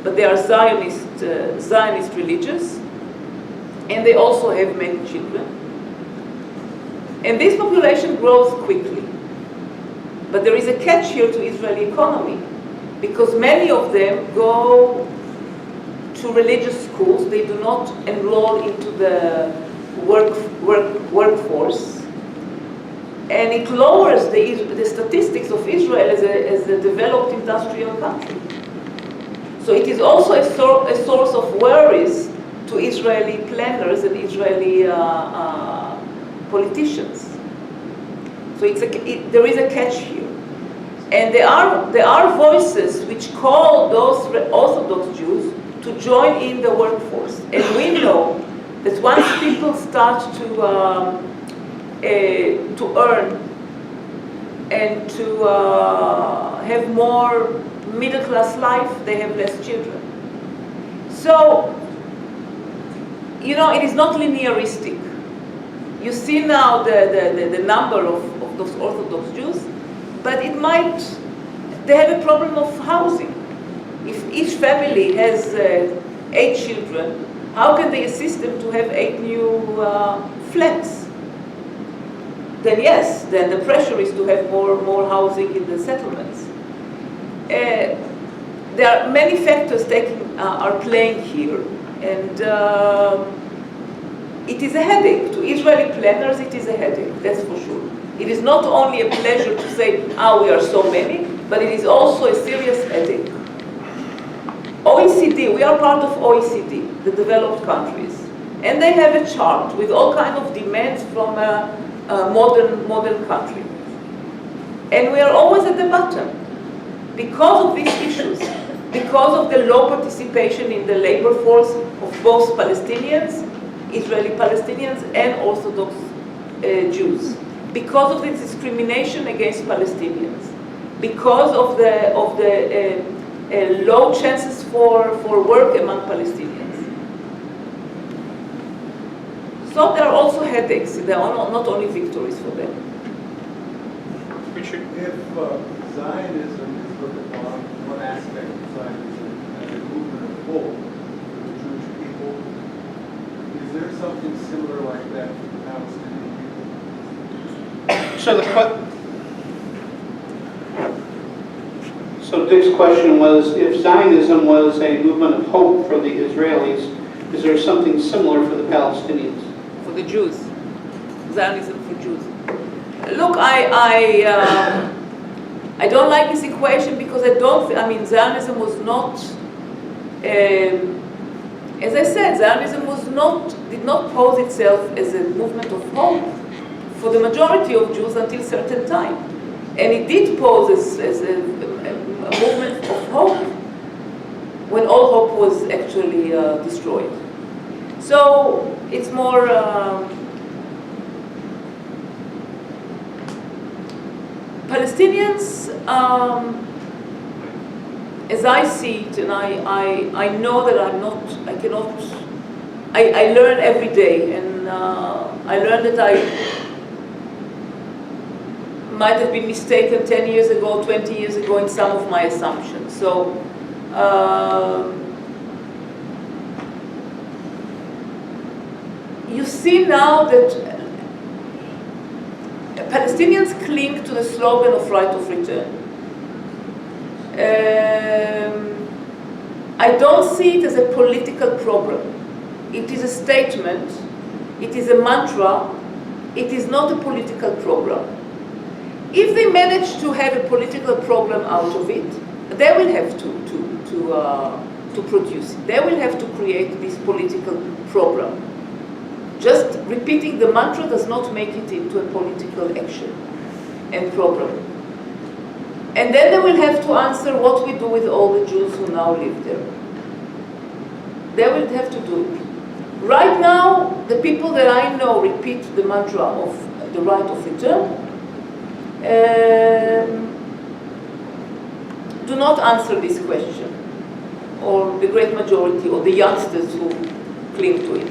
but they are Zionist religious, and they also have many children. And this population grows quickly. But there is a catch here to Israeli economy, because many of them go to religious schools. They do not enroll into the workforce. And it lowers the statistics of Israel as a developed industrial country. So it is also a source of worries to Israeli planners and Israeli politicians. So there is a catch here. And there are voices which call those Orthodox Jews to join in the workforce. And we know that once people start to earn and to have more middle-class life, they have less children. So, it is not linearistic. You see now the number of those Orthodox Jews, but they have a problem of housing. If each family has 8 children, how can they assist them to have 8 new flats? Then yes, then the pressure is to have more housing in the settlements. There are many factors are playing here, and it is a headache. To Israeli planners, it is a headache, that's for sure. It is not only a pleasure to say, we are so many, but it is also a serious headache. OECD, we are part of OECD, the developed countries, and they have a chart with all kinds of demands from a modern country. And we are always at the bottom because of these issues, because of the low participation in the labor force of both Palestinians, Israeli Palestinians, and Orthodox Jews, because of the discrimination against Palestinians, because of the low chances for work among Palestinians. So there are also headaches. There are not only victories for them. Richard? If Zionism is looked upon, one aspect of Zionism, as a movement of hope for the Jewish people, is there something similar like that for the Palestinian people? So Dick's question was, if Zionism was a movement of hope for the Israelis, is there something similar for the Palestinians? For the Jews, Zionism for Jews. Look, I don't like this equation because Zionism was not, as I said, Zionism did not pose itself as a movement of hope for the majority of Jews until a certain time. And it did pose as a movement of hope when all hope was actually destroyed. So it's more Palestinians, as I see it, and I know that I learn every day, and I learn that I might have been mistaken 10 years ago, 20 years ago in some of my assumptions. So you see now that Palestinians cling to the slogan of right of return. I don't see it as a political program. It is a statement, it is a mantra, it is not a political program. If they manage to have a political program out of it, they will have to produce it. They will have to create this political program. Just repeating the mantra does not make it into a political action and program. And then they will have to answer what we do with all the Jews who now live there. They will have to do it. Right now, the people that I know repeat the mantra of the right of return do not answer this question, or the great majority, or the youngsters who cling to it.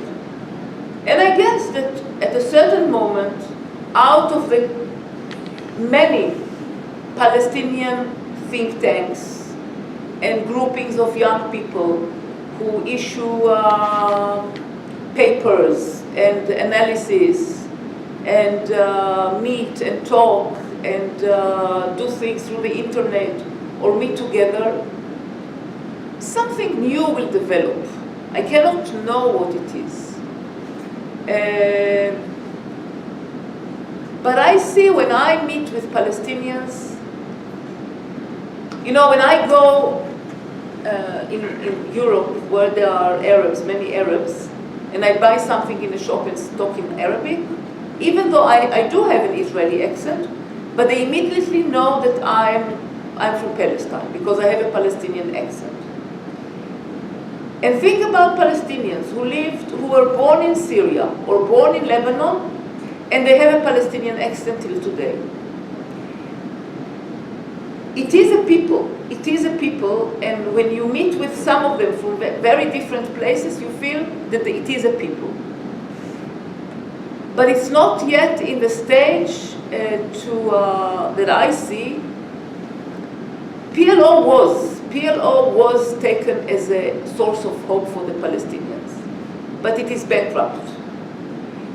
And I guess that at a certain moment, out of the many Palestinian think tanks and groupings of young people who issue papers and analysis and meet and talk and do things through the internet or meet together, something new will develop. I cannot know what it is. But I see when I meet with Palestinians, you know, when I go in Europe where there are Arabs, many Arabs, and I buy something in a shop and talk in Arabic, even though I do have an Israeli accent, but they immediately know that I'm from Palestine because I have a Palestinian accent. And think about Palestinians who were born in Syria or born in Lebanon, and they have a Palestinian accent till today. It is a people, and when you meet with some of them from very different places, you feel that it is a people. But it's not yet in the stage that I see. PLO was taken as a source of hope for the Palestinians, but it is bankrupt.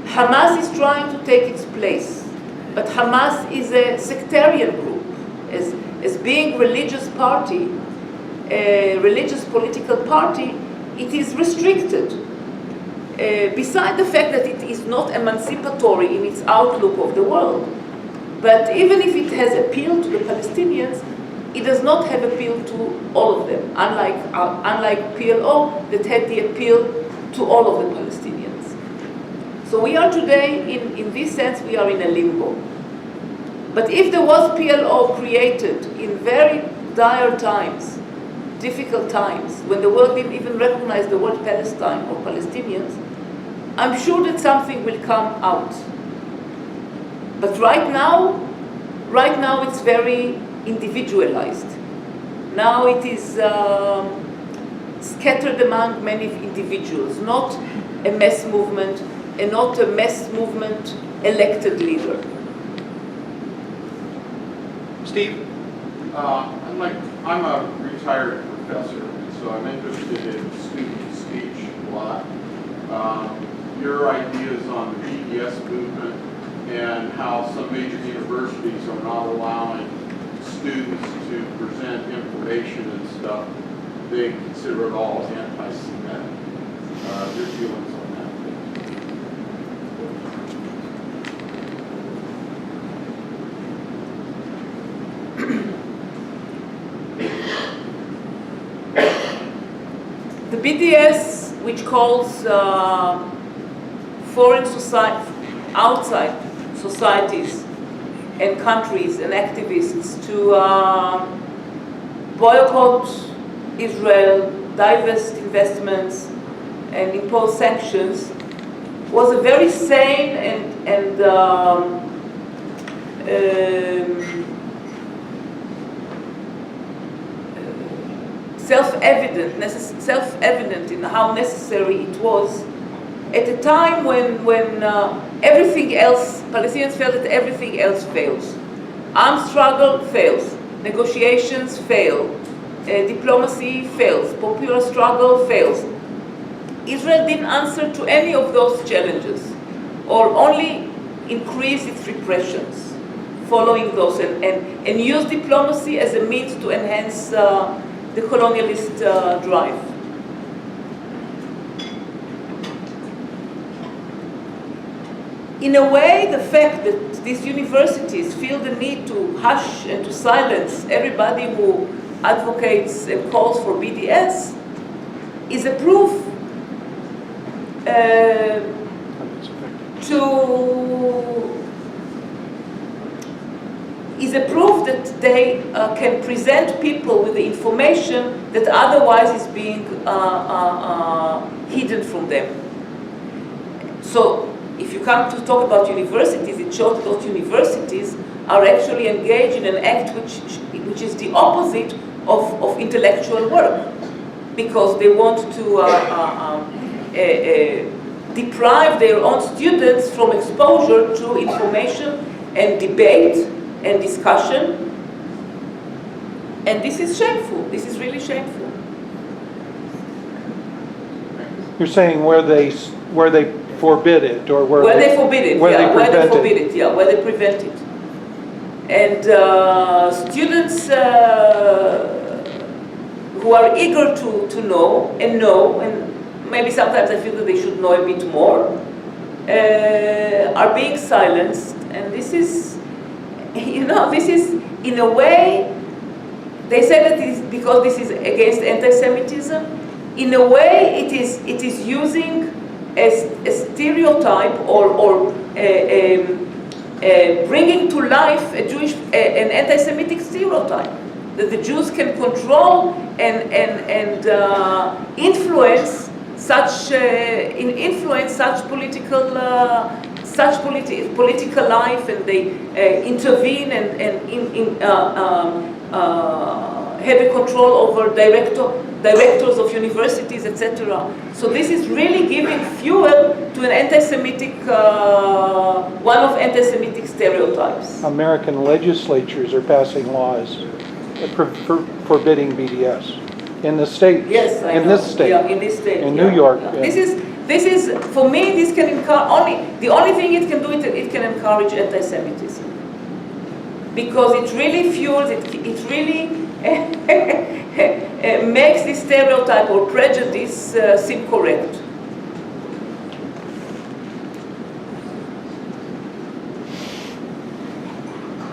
Hamas is trying to take its place, but Hamas is a sectarian group. As being religious party, a religious political party, it is restricted. Beside the fact that it is not emancipatory in its outlook of the world, but even if it has appeal to the Palestinians, it does not have appeal to all of them, unlike PLO that had the appeal to all of the Palestinians. So we are today, in this sense, we are in a limbo. But if there was PLO created in very dire times, difficult times, when the world didn't even recognize the word Palestine or Palestinians, I'm sure that something will come out. But right now it's very individualized. Now it is scattered among many individuals, not a mass movement, and not a mass movement elected leader. Steve? I'm a retired professor, so I'm interested in student speech a lot. Your ideas on the BDS movement and how some major universities are not allowing students to present information and stuff, they consider it all anti-Semitic. Your feelings on that? The BDS, which calls foreign society, outside societies and countries and activists to boycott Israel, divest investments, and impose sanctions, was a very sane and self-evident in how necessary it was at a time when everything else, Palestinians felt that everything else fails. Armed struggle fails, negotiations fail, diplomacy fails, popular struggle fails. Israel didn't answer to any of those challenges, or only increase its repressions following those, and use diplomacy as a means to enhance the colonialist drive. In a way, the fact that these universities feel the need to hush and to silence everybody who advocates and calls for BDS is a proof that they can present people with the information that otherwise is being hidden from them. So if you come to talk about universities, it shows that those universities are actually engaged in an act which is the opposite of intellectual work, because they want to deprive their own students from exposure to information and debate and discussion. And this is shameful. This is really shameful. You're saying where they forbid it, or where they forbid it, where yeah, they where they prevent forbid it. it, yeah, where they prevent it. And students who are eager to know, and maybe sometimes I feel that they should know a bit more, are being silenced. And this is, this is, in a way, they say that it is because this is against anti-Semitism. In a way, it is using a stereotype or bringing to life an anti-Semitic stereotype that the Jews can control and influence such political life, and they intervene and have a control over directors of universities, etc. So this is really giving fuel to an anti-Semitic, one of anti-Semitic stereotypes. American legislatures are passing laws forbidding BDS in the state. Yes, I in know. this state. Yeah, in this state. In yeah. New York. Yeah. Yeah. This is for me. This can the only thing it can do it can encourage anti-Semitism, because it really fuels it really makes this stereotype or prejudice seem correct.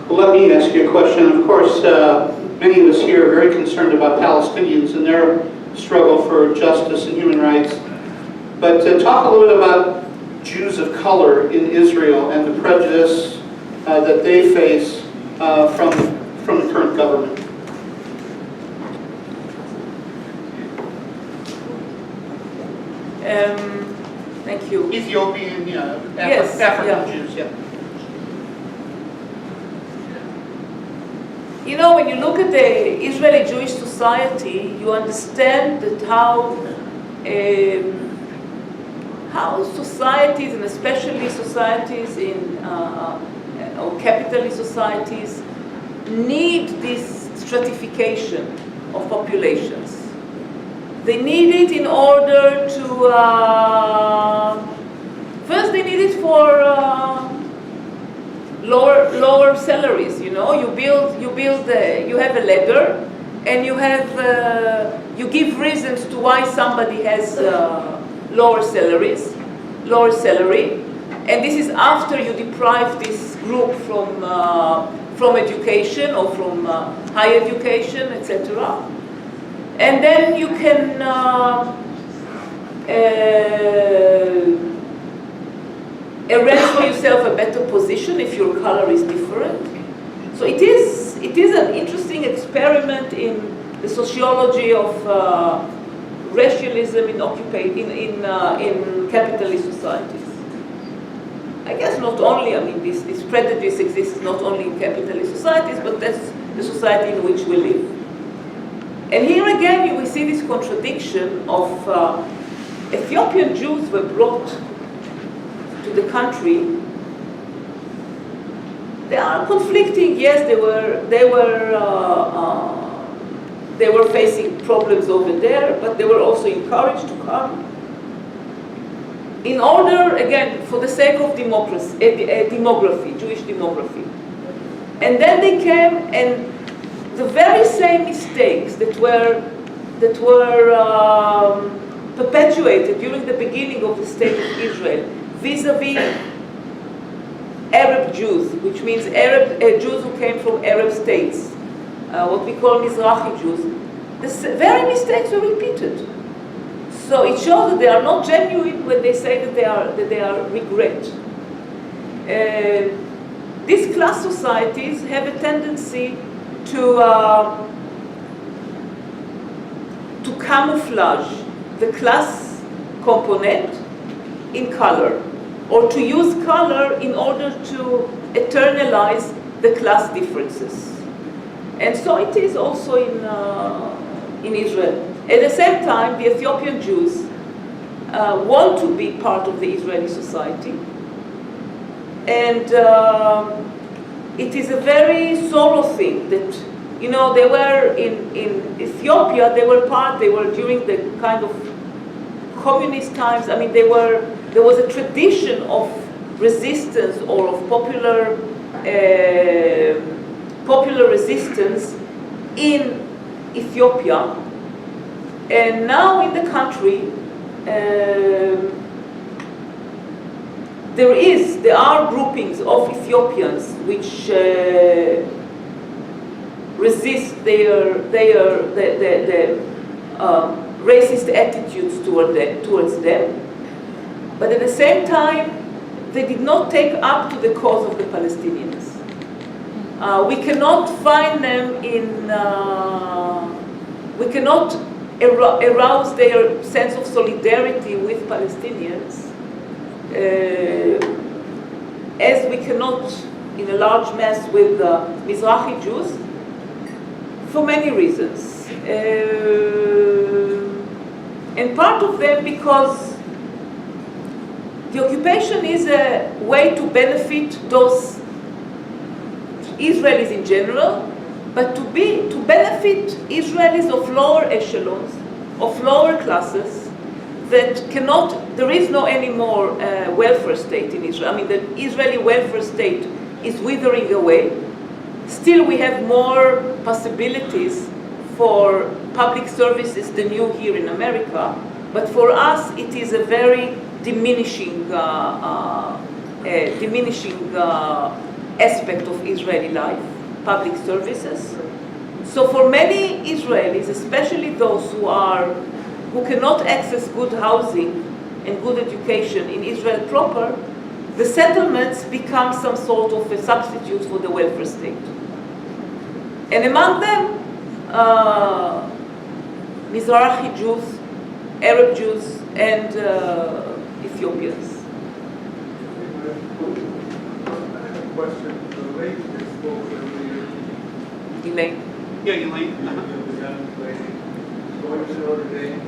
Well, let me ask you a question. Of course, many of us here are very concerned about Palestinians and their struggle for justice and human rights. But talk a little bit about Jews of color in Israel and the prejudice that they face from the current government. Thank you. Ethiopian, Yes, African yeah. Jews, yeah. When you look at the Israeli Jewish society, you understand that how societies, and especially societies or capitalist societies, need this stratification of populations. They need it in order to, first they need it for lower salaries. You have a ladder, and you give reasons to why somebody has lower salary, and this is after you deprive this group from education or from higher education, etc. And then you can arrange for yourself a better position if your color is different. So it is an interesting experiment in the sociology of racialism in capitalist societies. I guess not only, this prejudice exists not only in capitalist societies, but that's the society in which we live. And here again, we see this contradiction of Ethiopian Jews were brought to the country. They are conflicting. Yes, they were facing problems over there, but they were also encouraged to come in order, again, for the sake of demography, Jewish demography. And then they came, and the very same mistakes that were perpetuated during the beginning of the state of Israel vis-a-vis Arab Jews, which means Jews who came from Arab states, what we call Mizrahi Jews, the very mistakes were repeated. So it shows that they are not genuine when they say that they are regret. These class societies have a tendency to camouflage the class component in color, or to use color in order to eternalize the class differences. And so it is also in Israel. At the same time, the Ethiopian Jews want to be part of the Israeli society. And it is a very sorrow thing that You know, they were in Ethiopia, they were during the kind of communist times. I mean, there was a tradition of resistance or of popular resistance in Ethiopia. And now in the country, there are groupings of Ethiopians which resist the racist attitudes towards them, but at the same time, they did not take up to the cause of the Palestinians. We cannot find them we cannot arouse their sense of solidarity with Palestinians, as we cannot in a large mass with Mizrahi Jews, for many reasons. And part of them because the occupation is a way to benefit those Israelis in general, but to benefit Israelis of lower echelons, of lower classes, that there is no anymore welfare state in Israel. I mean, the Israeli welfare state is withering away. Still, we have more possibilities for public services than you here in America, but for us, it is a very diminishing aspect of Israeli life, public services. So for many Israelis, especially those who cannot access good housing and good education in Israel proper, the settlements become some sort of a substitute for the welfare state. And among them, Mizrahi Jews, Arab Jews, and Ethiopians. Question. The lady that spoke earlier, Elaine. Yeah, Elaine. the young lady, going to Notre Dame.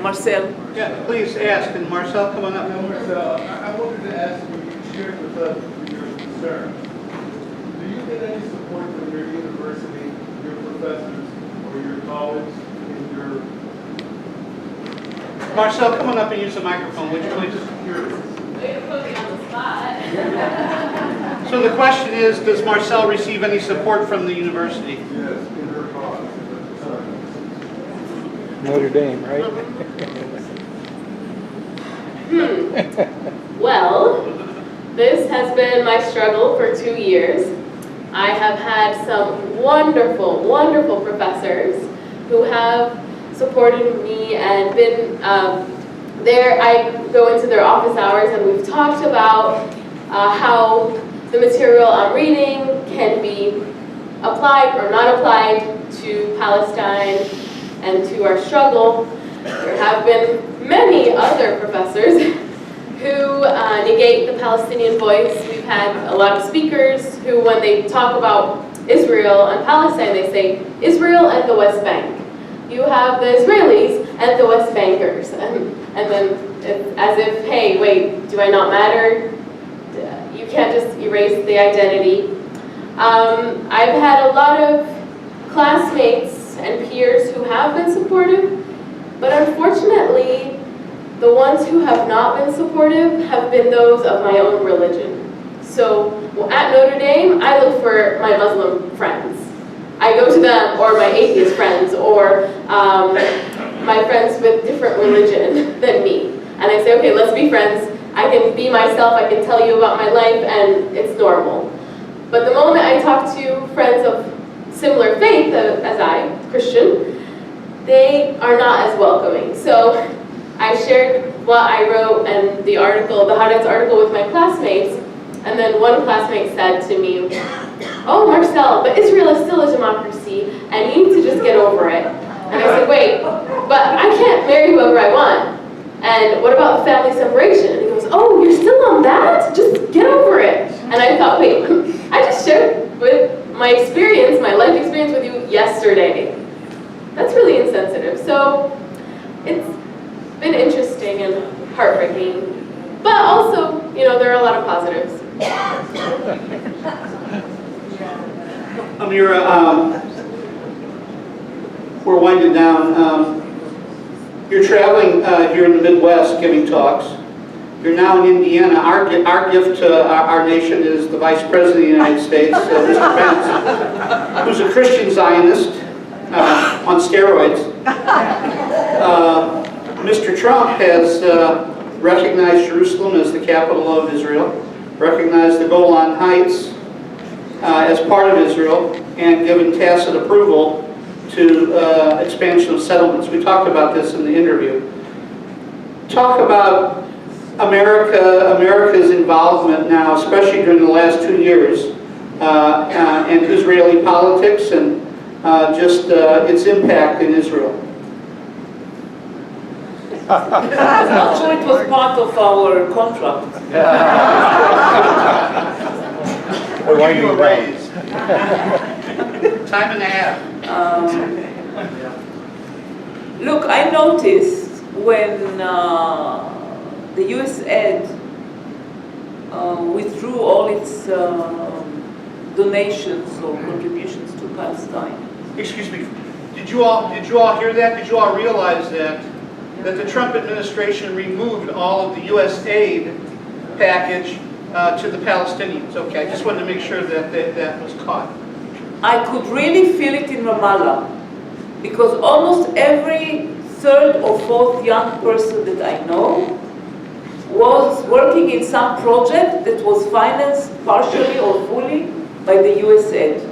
Marcel. Yeah, please ask, and Marcel, come on up. Now, Marcel, I wanted to ask you, you shared with us your concerns. Do you get any support from your university, your professors, or your colleagues in your... Marcel, come on up and use the microphone, would you I'm please? just curious. Way to put me on the spot. So the question is, does Marcel receive any support from the university? Yes, in her cause, in her concerns. Notre Dame, right? Well, this has been my struggle for 2 years. I have had some wonderful, wonderful professors who have supported me and been there. I go into their office hours and we've talked about how the material I'm reading can be applied or not applied to Palestine and to our struggle. There have been many other professors who negate the Palestinian voice. We've had a lot of speakers who, when they talk about Israel and Palestine, they say Israel and the West Bank. You have the Israelis and the West Bankers. And then it's as if, hey, wait, do I not matter? You can't just erase the identity. I've had a lot of classmates and peers who have been supportive, but unfortunately, the ones who have not been supportive have been those of my own religion. So at Notre Dame, I look for my Muslim friends. I go to them, or my atheist friends, or my friends with different religion than me. And I say, okay, let's be friends. I can be myself, I can tell you about my life, and it's normal. But the moment I talk to friends of similar faith as I, Christian, they are not as welcoming. So I shared what I wrote and the article, the Haaretz article with my classmates, and then one classmate said to me, oh, Marcel, but Israel is still a democracy, and you need to just get over it. And I said, wait, but I can't marry whoever I want. And what about family separation? And he goes, oh, you're still on that? Just get over it. And I thought, wait, I just shared with my experience, my life experience with you yesterday. That's really insensitive. So it's been interesting and heartbreaking. But also, you know, there are a lot of positives. Amira, we're winding down. You're traveling here in the Midwest giving talks. You're now in Indiana. Our gift to our nation is the Vice President of the United States, Mr. Pence, who's a Christian Zionist on steroids. Mr. Trump has recognized Jerusalem as the capital of Israel, recognized the Golan Heights as part of Israel, and given tacit approval to expansion of settlements. We talked about this in the interview. Talk about America's involvement now, especially during the last 2 years, in Israeli politics and just its impact in Israel. I'm not sure it was part of our contract. We'll give you a raise. Time and a half. Look, I noticed when the US aid withdrew all its donations or contributions to Palestine. Excuse me. Did you all hear that? Did you all realize that the Trump administration removed all of the U.S. aid package to the Palestinians? Okay, I just wanted to make sure that that was caught. I could really feel it in Ramallah because almost every third or fourth young person that I know was working in some project that was financed partially or fully by the US aid.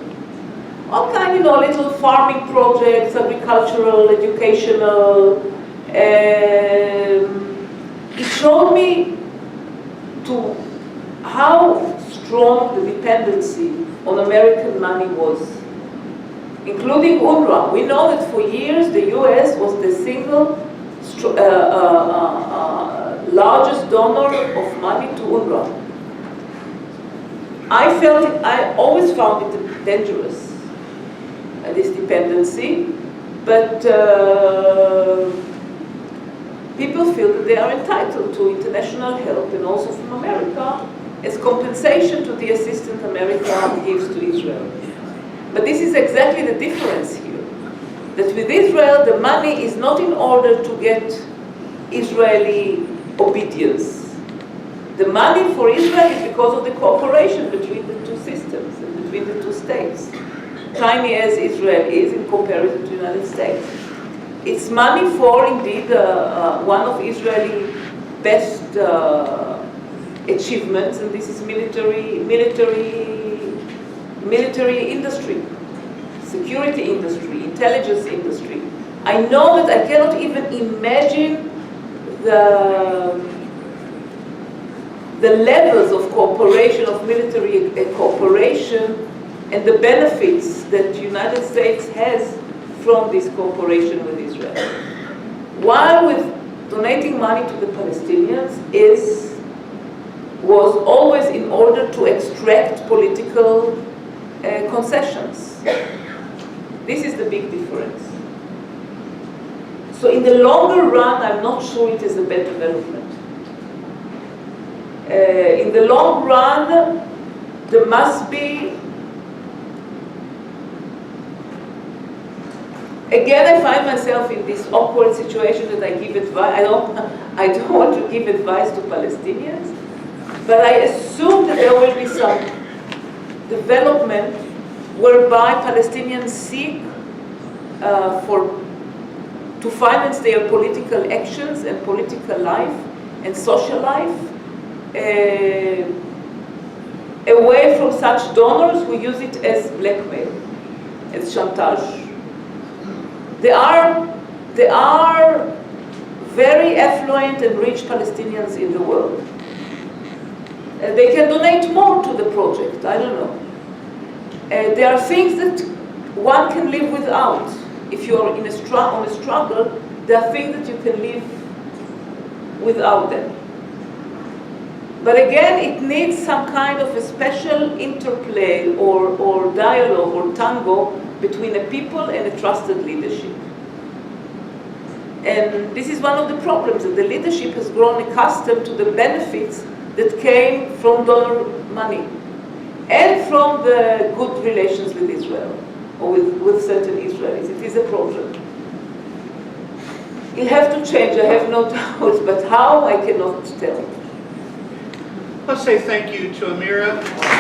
All kind, little farming projects, agricultural, educational. It showed me to how strong the dependency on American money was, including UNRWA. We know that for years the US was the single largest donor of money to UNRWA. I always found it dangerous, this dependency, but people feel that they are entitled to international help and also from America as compensation to the assistance America gives to Israel. But this is exactly the difference here, that with Israel the money is not in order to get Israeli obedience. The money for Israel is because of the cooperation between the two systems and between the two states, tiny as Israel is in comparison to the United States. It's money for, indeed, one of Israeli best achievements, and this is military industry, security industry, intelligence industry. I know that I cannot even imagine the levels of cooperation, of military cooperation, and the benefits that the United States has from this cooperation with Israel. While with donating money to the Palestinians was always in order to extract political concessions. This is the big difference. So in the longer run, I'm not sure it is a bad development. In the long run, there must be, again, I find myself in this awkward situation that I give advice. I don't want to give advice to Palestinians, but I assume that there will be some development whereby Palestinians seek to finance their political actions and political life and social life away from such donors who use it as blackmail, as chantage. There are very affluent and rich Palestinians in the world. They can donate more to the project, I don't know. There are things that one can live without. If you're on a struggle, there are things that you can live without them. But again, it needs some kind of a special interplay or dialogue or tango between a people and a trusted leadership. And this is one of the problems, that the leadership has grown accustomed to the benefits that came from donor money. and from the good relations with Israel, or with certain Israelis. It is a problem. It'll have to change, I have no doubt, but how, I cannot tell. Let's say thank you to Amira.